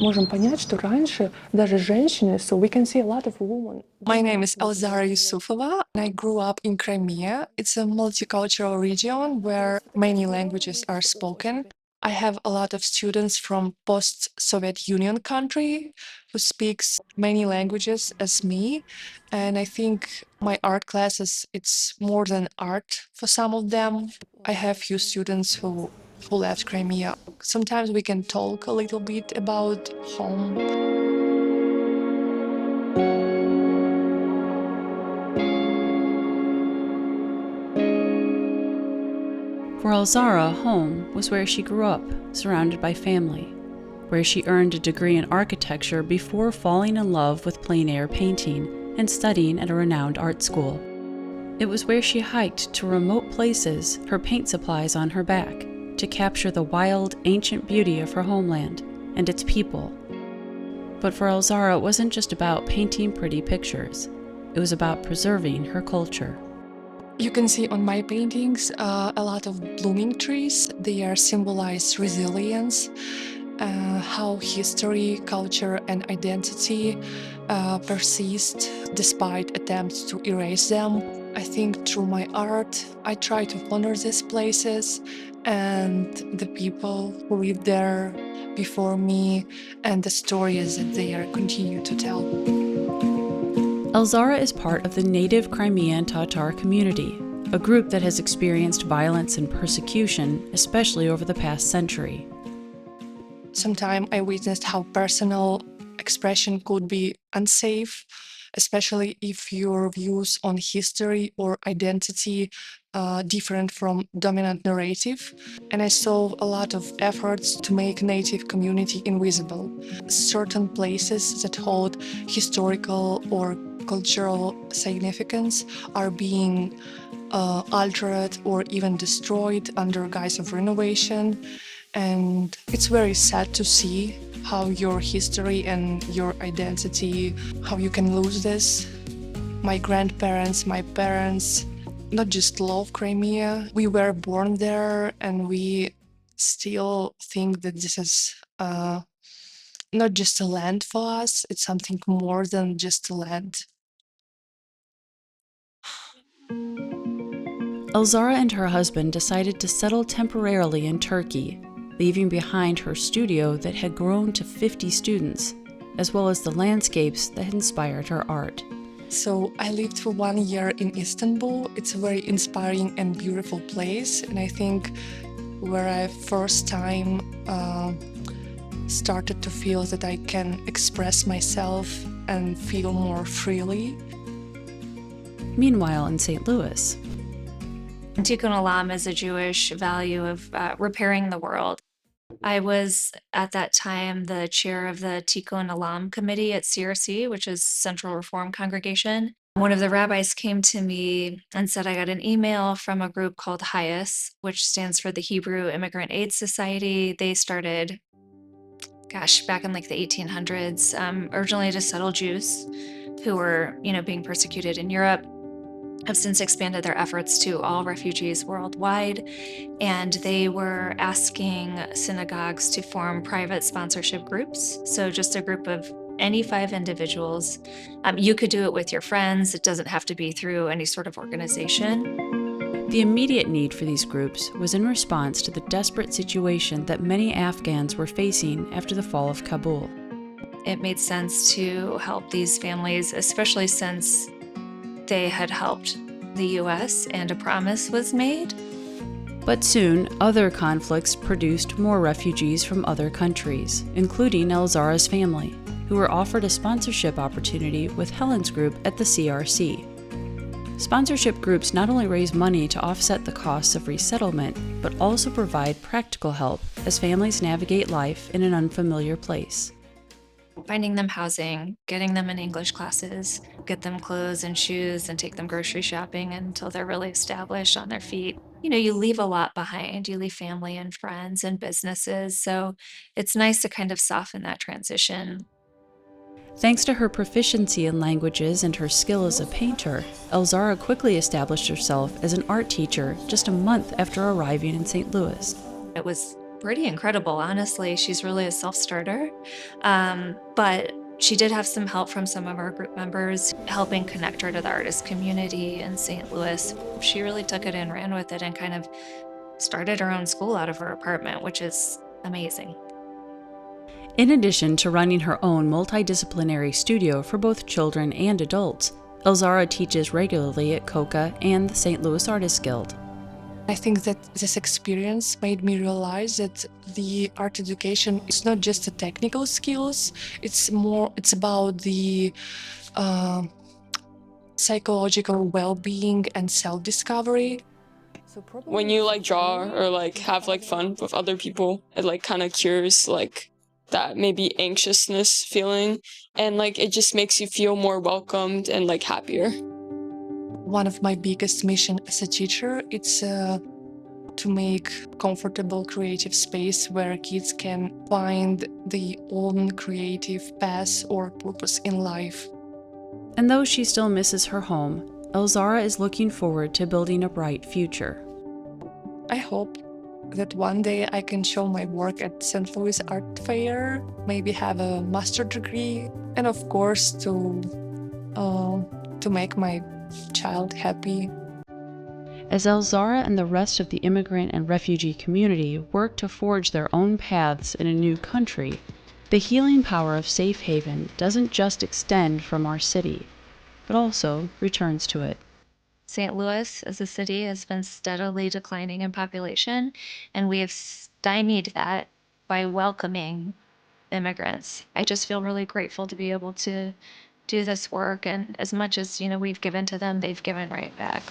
можем понять, что раньше даже женщины, so we can see a lot of women. My name is Elzara Yusufova, and I grew up in Crimea. It's a multicultural region where many languages are spoken. I have a lot of students from post-Soviet Union country who speaks many languages as me, and I think my art classes, it's more than art for some of them. I have few students who left Crimea. Sometimes we can talk a little bit about home. For Elzara, home was where she grew up, surrounded by family, where she earned a degree in architecture before falling in love with plein air painting and studying at a renowned art school. It was where she hiked to remote places, her paint supplies on her back, to capture the wild, ancient beauty of her homeland and its people. But for Elzara, it wasn't just about painting pretty pictures. It was about preserving her culture. You can see on my paintings a lot of blooming trees. They are symbolize resilience, how history, culture, and identity persist despite attempts to erase them. I think through my art, I try to honor these places and the people who lived there before me and the stories that they are continue to tell. Elzara is part of the native Crimean Tatar community, a group that has experienced violence and persecution, especially over the past century. Sometimes I witnessed how personal expression could be unsafe, especially if your views on history or identity different from dominant narrative. And I saw a lot of efforts to make native community invisible. Certain places that hold historical or cultural significance are being altered or even destroyed under guise of renovation. And it's very sad to see how your history and your identity, how you can lose this. My grandparents, my parents, not just love Crimea. We were born there and we still think that this is not just a land for us, it's something more than just a land. Elzara and her husband decided to settle temporarily in Turkey, leaving behind her studio that had grown to 50 students, as well as the landscapes that had inspired her art. So I lived for 1 year in Istanbul. It's a very inspiring and beautiful place, and I think where I first time started to feel that I can express myself and feel more freely. Meanwhile, in St. Louis, Tikkun Olam is a Jewish value of repairing the world. I was at that time the chair of the Tikkun Olam committee at CRC, which is Central Reform Congregation. One of the rabbis came to me and said, I got an email from a group called HIAS, which stands for the Hebrew Immigrant Aid Society. They started, back in like the 1800s, originally to settle Jews who were, being persecuted in Europe. Have since expanded their efforts to all refugees worldwide, and they were asking synagogues to form private sponsorship groups. So just a group of any 5 individuals. You could do it with your friends. It doesn't have to be through any sort of organization. The immediate need for these groups was in response to the desperate situation that many Afghans were facing after the fall of Kabul. It made sense to help these families, especially since they had helped the U.S. and a promise was made. But soon, other conflicts produced more refugees from other countries, including Elzara's family, who were offered a sponsorship opportunity with Helen's group at the CRC. Sponsorship groups not only raise money to offset the costs of resettlement, but also provide practical help as families navigate life in an unfamiliar place. Finding them housing, getting them in English classes, get them clothes and shoes, and take them grocery shopping until they're really established on their feet. You leave a lot behind. You leave family and friends and businesses. So it's nice to kind of soften that transition. Thanks to her proficiency in languages and her skill as a painter, Elzara quickly established herself as an art teacher just a month after arriving in St. Louis. It was pretty incredible, honestly. She's really a self-starter. But she did have some help from some of our group members, helping connect her to the artist community in St. Louis. She really took it and ran with it and kind of started her own school out of her apartment, which is amazing. In addition to running her own multidisciplinary studio for both children and adults, Elzara teaches regularly at COCA and the St. Louis Artists Guild. I think that this experience made me realize that the art education is not just the technical skills, it's about the uh, psychological well-being and self-discovery. When you like draw or like have like fun with other people, it like kind of cures like that maybe anxiousness feeling, and like it just makes you feel more welcomed and like happier. One of my biggest mission as a teacher, it's to make comfortable creative space where kids can find their own creative path or purpose in life. And though she still misses her home, Elzara is looking forward to building a bright future. I hope that one day I can show my work at St. Louis Art Fair, maybe have a master degree, and of course to make my child happy. As Elzara and the rest of the immigrant and refugee community work to forge their own paths in a new country, the healing power of Safe Haven doesn't just extend from our city, but also returns to it. St. Louis as a city has been steadily declining in population, and we have stymied that by welcoming immigrants. I just feel really grateful to be able to do this work, and as much as, we've given to them, they've given right back.